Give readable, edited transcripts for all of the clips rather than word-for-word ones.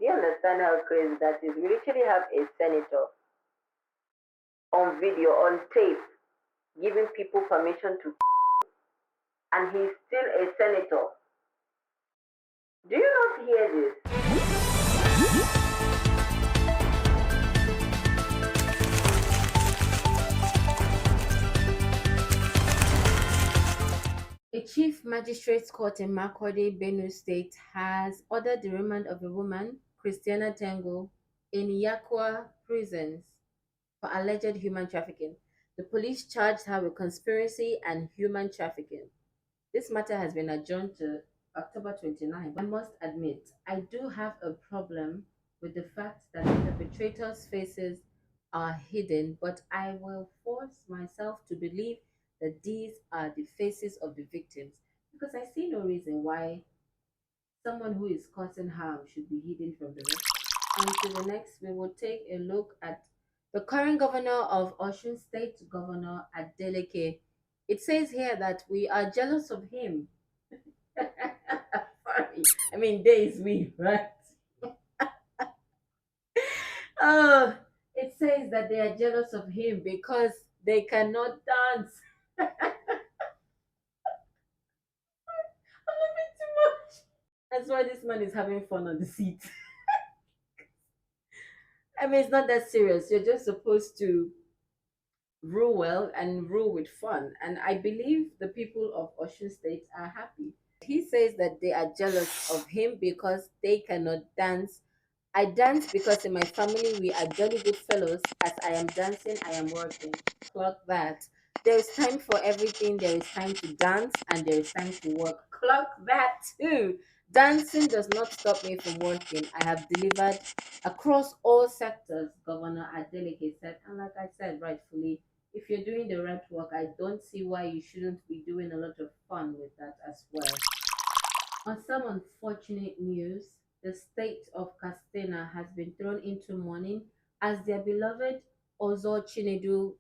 Do you understand how crazy that is? We literally have a senator on video, on tape, giving people permission to, and he's still a senator. Do you not hear this? A chief magistrate's court in Makurdi, Benue State, has ordered the remand of a woman, Christiana Tengo, in Yakwa prisons for alleged human trafficking. The police charged her with conspiracy and human trafficking. This matter has been adjourned to October 29. I must admit, I do have a problem with the fact that the perpetrators' faces are hidden, but I will force myself to believe that these are the faces of the victims because I see no reason why someone who is causing harm should be hidden from the rest. Until the next, we will take a look at the current governor of Osun State, Governor Adeleke. It says here that we are jealous of him. Sorry, I mean, days we, right? Oh, it says that they are jealous of him because they cannot dance. I'm laughing too much. That's why this man is having fun on the seat. I mean, it's not that serious. You're just supposed to rule well and rule with fun. And I believe the people of Osun State are happy. He says that they are jealous of him because they cannot dance. I dance because in my family we are jolly good fellows. As I am dancing, I am working. Clock that. There is time for everything. There is time to dance and there is time to work. Clock that too. Dancing does not stop me from working. I have delivered across all sectors, Governor Adeleke said. And like I said, rightfully, if you're doing the right work, I don't see why you shouldn't be doing a lot of fun with that as well. On some unfortunate news, the state of Castena has been thrown into mourning as their beloved Ozo Chinedu,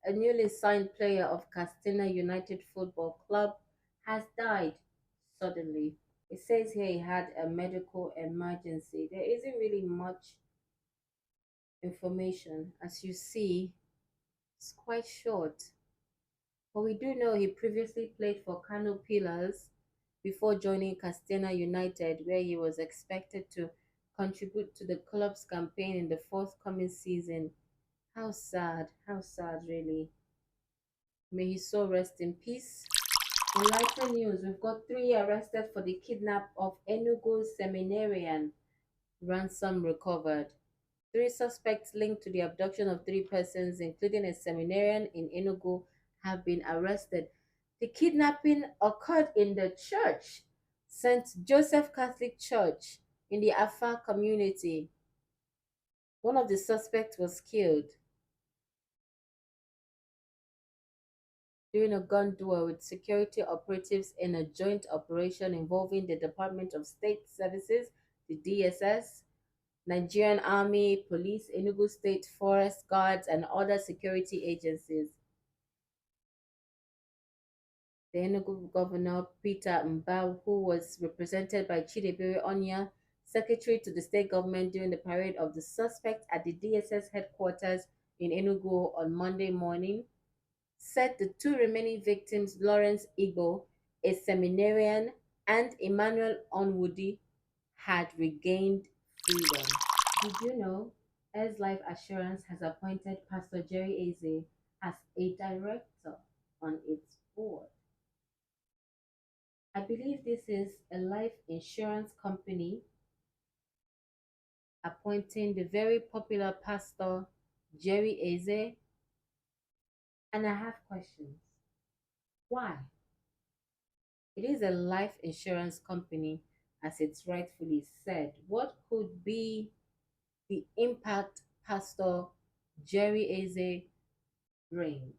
a newly signed player of Castena United Football Club, has died suddenly. It says here he had a medical emergency. There isn't really much information. As you see, it's quite short. But we do know he previously played for Kano Pillars before joining Castena United, where he was expected to contribute to the club's campaign in the forthcoming season. How sad, really. May his soul rest in peace. In lighter news, we've got 3 arrested for the kidnap of Enugu seminarian. Ransom recovered. 3 suspects linked to the abduction of 3 persons, including a seminarian in Enugu, have been arrested. The kidnapping occurred in the church, St. Joseph Catholic Church, in the Afar community. One of the suspects was killed during a gun duel with security operatives in a joint operation involving the Department of State Services, the DSS, Nigerian Army, Police, Enugu State Forest Guards, and other security agencies. The Enugu Governor, Peter Mbau, who was represented by Chidebere Onya, secretary to the state government during the parade of the suspect at the DSS headquarters in Enugu on Monday morning, said the 2 remaining victims, Lawrence Igbo, a seminarian, and Emmanuel Onwudi, had regained freedom. Did you know As Life Assurance has appointed Pastor Jerry Eze as a director on its board? I believe this is a life insurance company appointing the very popular pastor Jerry Eze. And I have questions. Why? It is a life insurance company, as it's rightfully said. What could be the impact Pastor Jerry Eze bring?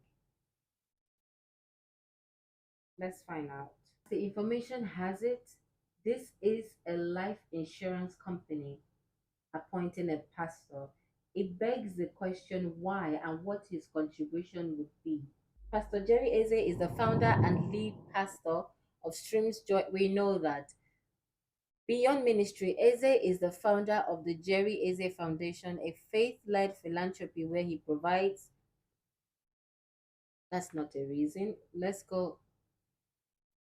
Let's find out. The information has it, this is a life insurance company appointing a pastor. It begs the question why and what his contribution would be. Pastor Jerry Eze is the founder and lead pastor of Streams Joy. We know that. Beyond ministry, Eze is the founder of the Jerry Eze Foundation, a faith-led philanthropy where he provides. That's not a reason. Let's go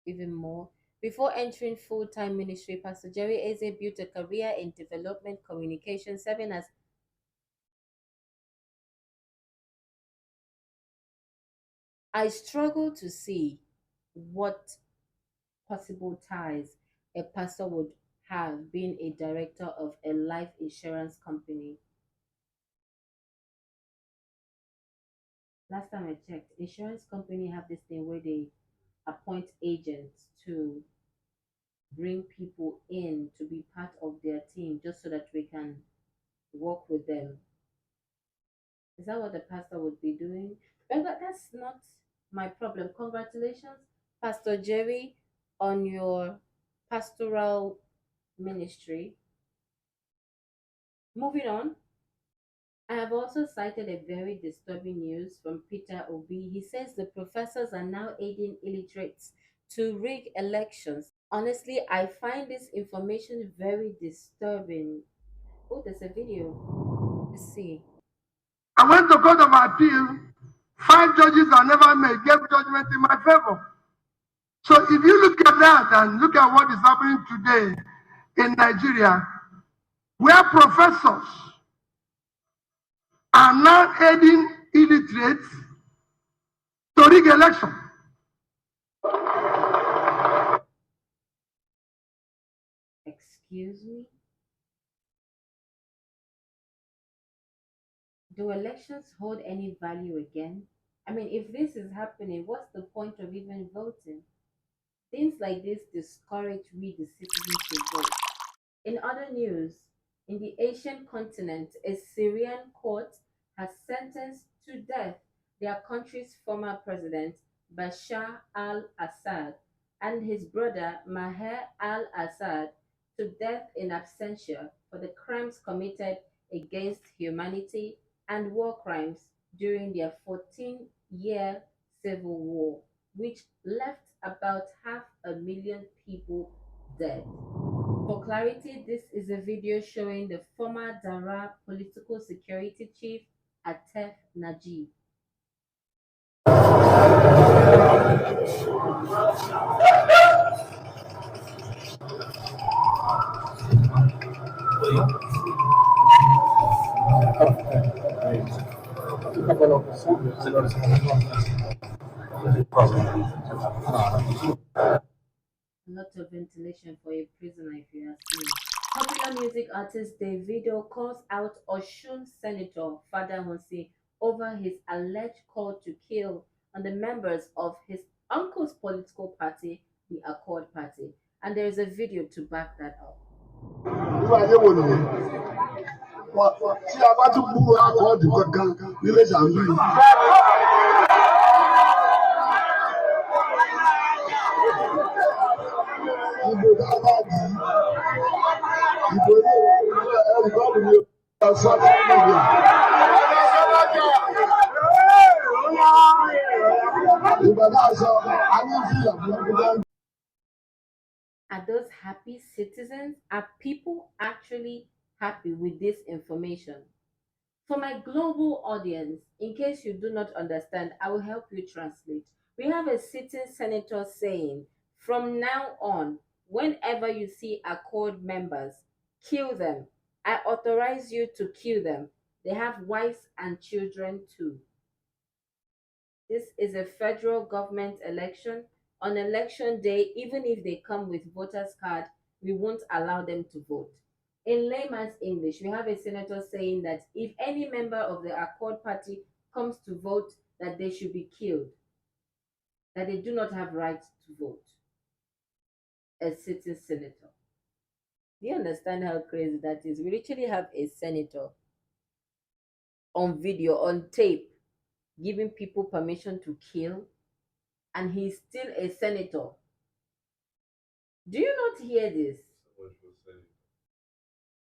even more. Before entering full-time ministry, Pastor Jerry Eze built a career in development communication, serving as I struggle to see what possible ties a pastor would have being a director of a life insurance company. Last time I checked, insurance company have this thing where they appoint agents to bring people in to be part of their team just so that we can work with them. Is that what the pastor would be doing? But that's not my problem. Congratulations, Pastor Jerry, on your pastoral ministry. Moving on, I have also cited a very disturbing news from Peter Obi. He says the professors are now aiding illiterates to rig elections. Honestly, I find this information very disturbing. Oh, there's a video. Let's see. I went to court of appeal. 5 judges I never met gave judgment in my favor. So if you look at that and look at what is happening today in Nigeria, where professors are now aiding illiterates to rig election. Excuse me? Do elections hold any value again? I mean, if this is happening, what's the point of even voting? Things like this discourage we, the citizens, to vote. In other news, in the Asian continent, a Syrian court has sentenced to death their country's former president, Bashar al Assad, and his brother, Maher al Assad, to death in absentia for the crimes committed against humanity and war crimes during their 14-year civil war, which left about 500,000 people dead. For clarity, this is a video showing the former Dara political security chief, Atef Najib. A lot of ventilation for a prisoner, if you ask me. Popular music artist Davido calls out Osun Senator Fadahunsi over his alleged call to kill on the members of his uncle's political party, the Accord Party. And there is a video to back that up. Tí a bá tún gbúròó àkọọ́dù kankan nílé Zambia. Ìbò dáadáa yìí, ìbò ní ẹ̀rù bọ́ọ̀lù ni ó sọ Nàìjíríà. Ìgbà náà sọ, a ní fìlà fún Are those happy citizens? Are people actually happy with this information? For my global audience, in case you do not understand, I will help you translate. We have a sitting senator saying, from now on, whenever you see Accord members, kill them. I authorize you to kill them. They have wives and children too. This is a federal government election. On election day, even if they come with voters card, we won't allow them to vote. In layman's English, we have a senator saying that if any member of the Accord Party comes to vote, that they should be killed, that they do not have right to vote. A sitting senator. Do you understand how crazy that is? We literally have a senator on video, on tape, giving people permission to kill, and he's still a senator. Do you not hear this?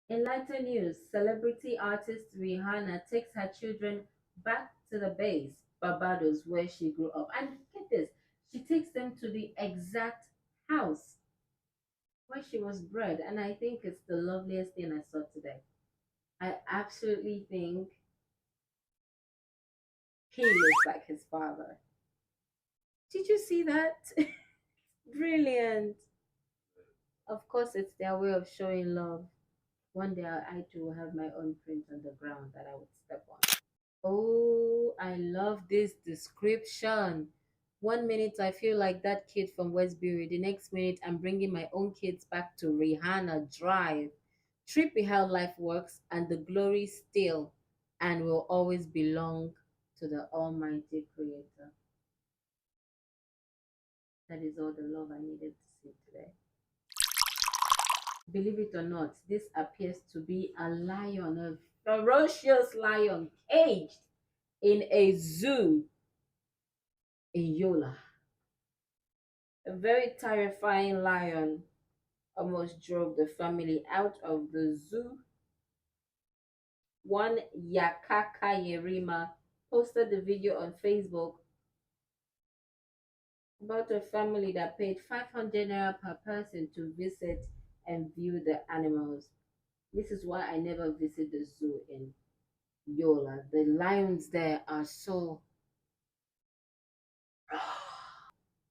In lighter news, celebrity artist Rihanna takes her children back to the base, Barbados, where she grew up. And get this, she takes them to the exact house where she was bred. And I think it's the loveliest thing I saw today. I absolutely think he looks like his father. Did you see that? Brilliant. Of course, it's their way of showing love. One day I too will have my own print on the ground that I would step on. Oh, I love this description. 1 minute I feel like that kid from Westbury. The next minute I'm bringing my own kids back to Rihanna Drive. Trippy how life works, and the glory still and will always belong to the Almighty Creator. That is all the love I needed to see today. Believe it or not, this appears to be a lion, a ferocious lion caged in a zoo in Yola. A very terrifying lion almost drove the family out of the zoo. One Yakaka Yerima posted the video on Facebook about a family that paid 500 naira per person to visit and view the animals. This is why I never visit the zoo in Yola. The lions there are so...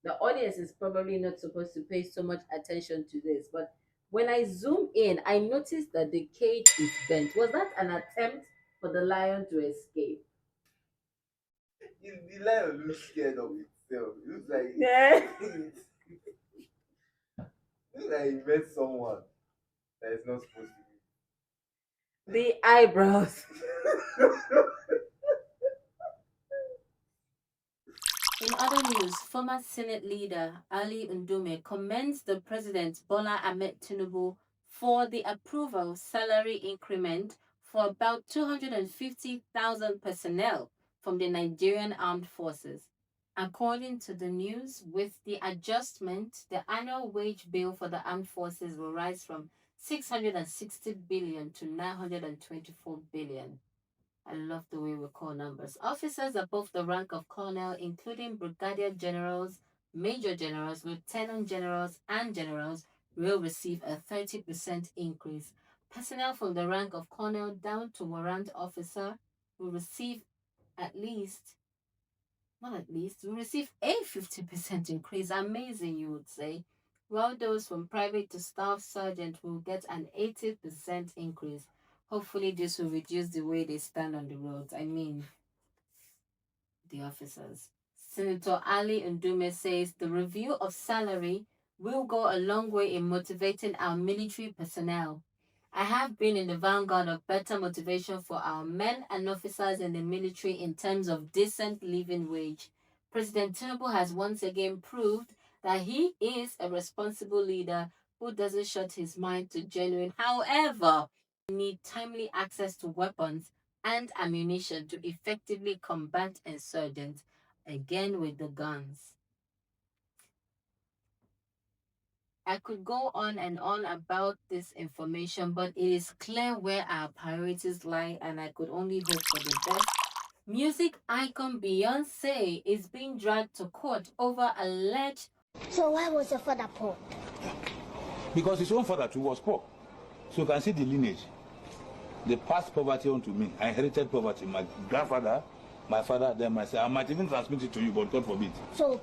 The audience is probably not supposed to pay so much attention to this, but when I zoom in, I noticed that the cage is bent. Was that an attempt for the lion to escape? The lion looks scared of itself. It looks like looks like he met someone that is not supposed to be. The eyebrows. In other news, former Senate leader Ali Ndume commends the President Bola Ahmed Tinubu for the approval salary increment for about 250,000 personnel from the Nigerian Armed Forces. According to the news, with the adjustment, the annual wage bill for the armed forces will rise from 660 billion to 924 billion. I love the way we call numbers. Officers above the rank of colonel, including brigadier generals, major generals, lieutenant generals, and generals, will receive a 30% increase. Personnel from the rank of colonel down to warrant officer will receive will receive a 50% increase. Amazing, you would say. While those from private to staff sergeant will get an 80% increase. Hopefully, this will reduce the way they stand on the roads. I mean, the officers. Senator Ali Ndume says the review of salary will go a long way in motivating our military personnel. I have been in the vanguard of better motivation for our men and officers in the military in terms of decent living wage. President Tinubu has once again proved that he is a responsible leader who doesn't shut his mind to genuine. However, need timely access to weapons and ammunition to effectively combat insurgents, again with the guns. I could go on and on about this information, but it is clear where our priorities lie, and I could only hope for the best. Music icon Beyonce is being dragged to court over alleged... So why was your father poor? Because his own father too was poor. So you can see the lineage. They passed poverty on to me. I inherited poverty. My grandfather, my father, then myself. I might even transmit it to you, but God forbid. So